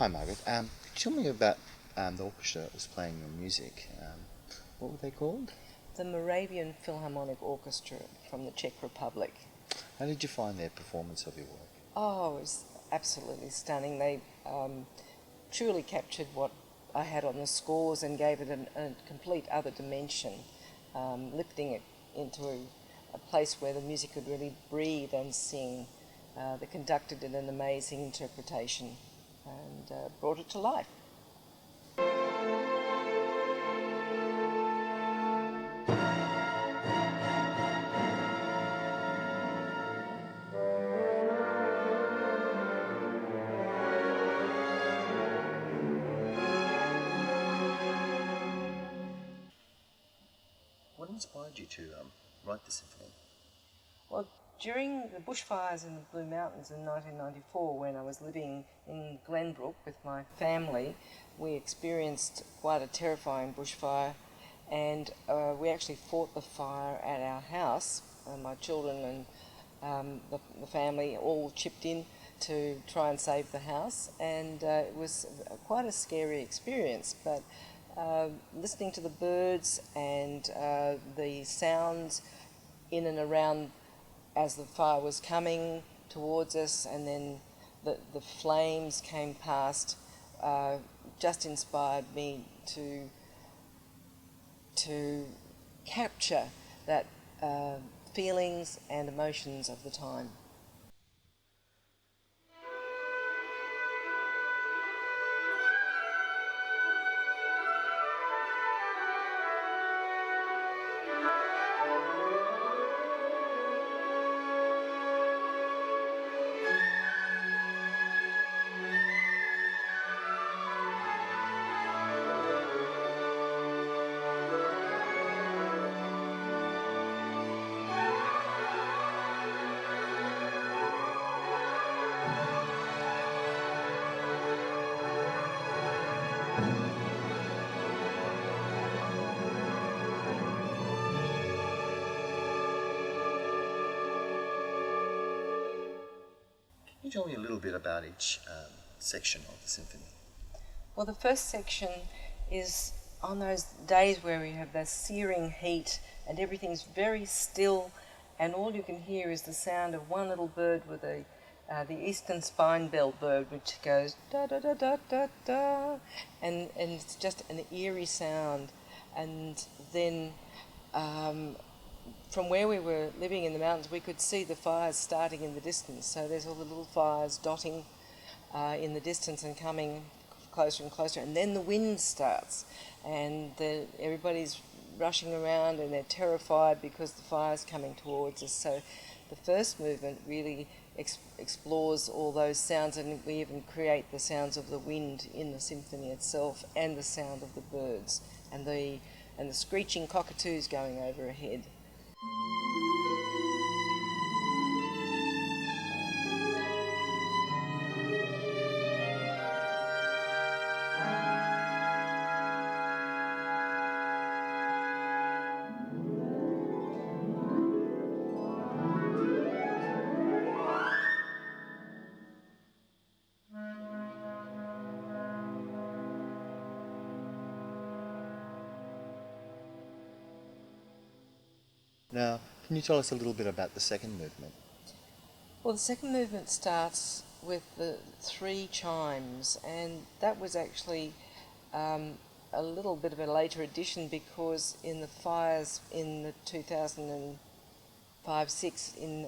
Hi, Margaret. Tell me about the orchestra that was playing your music. What were they called? The Moravian Philharmonic Orchestra from the Czech Republic. How did you find their performance of your work? Oh, it was absolutely stunning. They truly captured what I had on the scores and gave it a complete other dimension, lifting it into a place where the music could really breathe and sing. They conducted in an amazing interpretation and brought it to life. What inspired you to write the symphony? Well, during the bushfires in the Blue Mountains in 1994, when I was living in Glenbrook with my family, we experienced quite a terrifying bushfire, and we actually fought the fire at our house. My children and the family all chipped in to try and save the house, and it was quite a scary experience, but listening to the birds and the sounds in and around as the fire was coming towards us, and then the flames came past, just inspired me to capture that feelings and emotions of the time. Can you tell me a little bit about each section of the symphony? Well, the first section is on those days where we have that searing heat and everything's very still, and all you can hear is the sound of one little bird with the eastern spine-billed bird, which goes da da da da da da, and it's just an eerie sound. And then from where we were living in the mountains, we could see the fires starting in the distance. So there's all the little fires dotting in the distance and coming closer and closer. And then the wind starts, and everybody's rushing around and they're terrified because the fire's coming towards us. So the first movement really explores all those sounds, and we even create the sounds of the wind in the symphony itself, and the sound of the birds, and the screeching cockatoos going overhead. Now, can you tell us a little bit about the second movement? Well, the second movement starts with the 3 chimes, and that was actually a little bit of a later addition, because in the fires in the 2005-06 in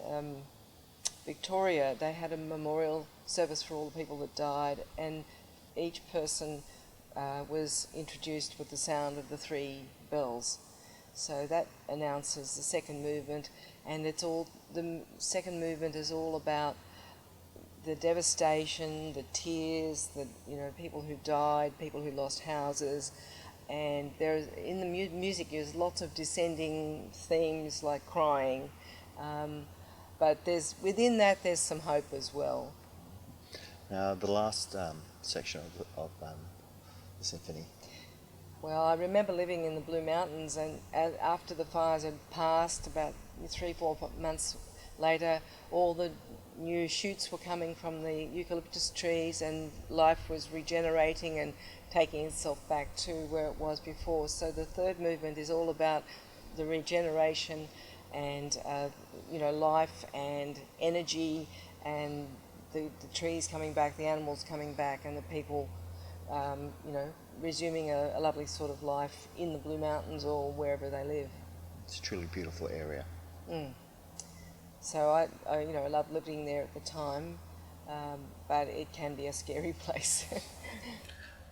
Victoria, they had a memorial service for all the people that died, and each person was introduced with the sound of the 3 bells. So that announces the second movement, and the second movement is all about the devastation, the tears, people who died, people who lost houses, and in the music there's lots of descending themes like crying, but within that there's some hope as well. Now, the last section of the symphony. Well, I remember living in the Blue Mountains, and after the fires had passed, about 3-4 months later all the new shoots were coming from the eucalyptus trees and life was regenerating and taking itself back to where it was before. So the third movement is all about the regeneration and life and energy and the trees coming back, the animals coming back, and the people resuming a lovely sort of life in the Blue Mountains or wherever they live. It's a truly beautiful area. So I loved living there at the time, but it can be a scary place.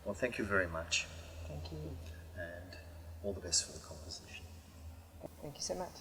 Well, thank you very much. Thank you. And all the best for the composition. Thank you so much.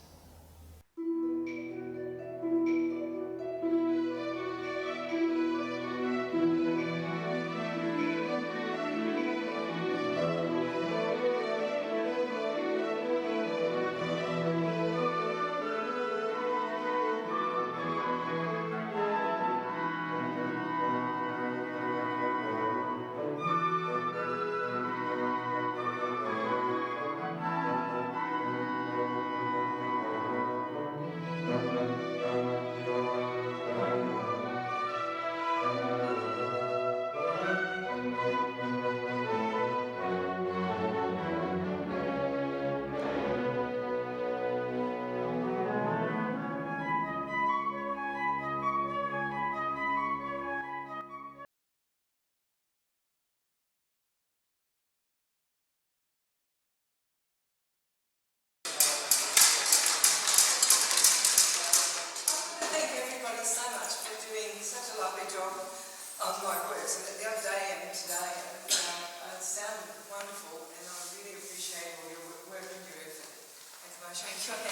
Such a lovely job on my works, and the other day and today, it sounded wonderful, and I really appreciate all your work and your effort. Thanks so much.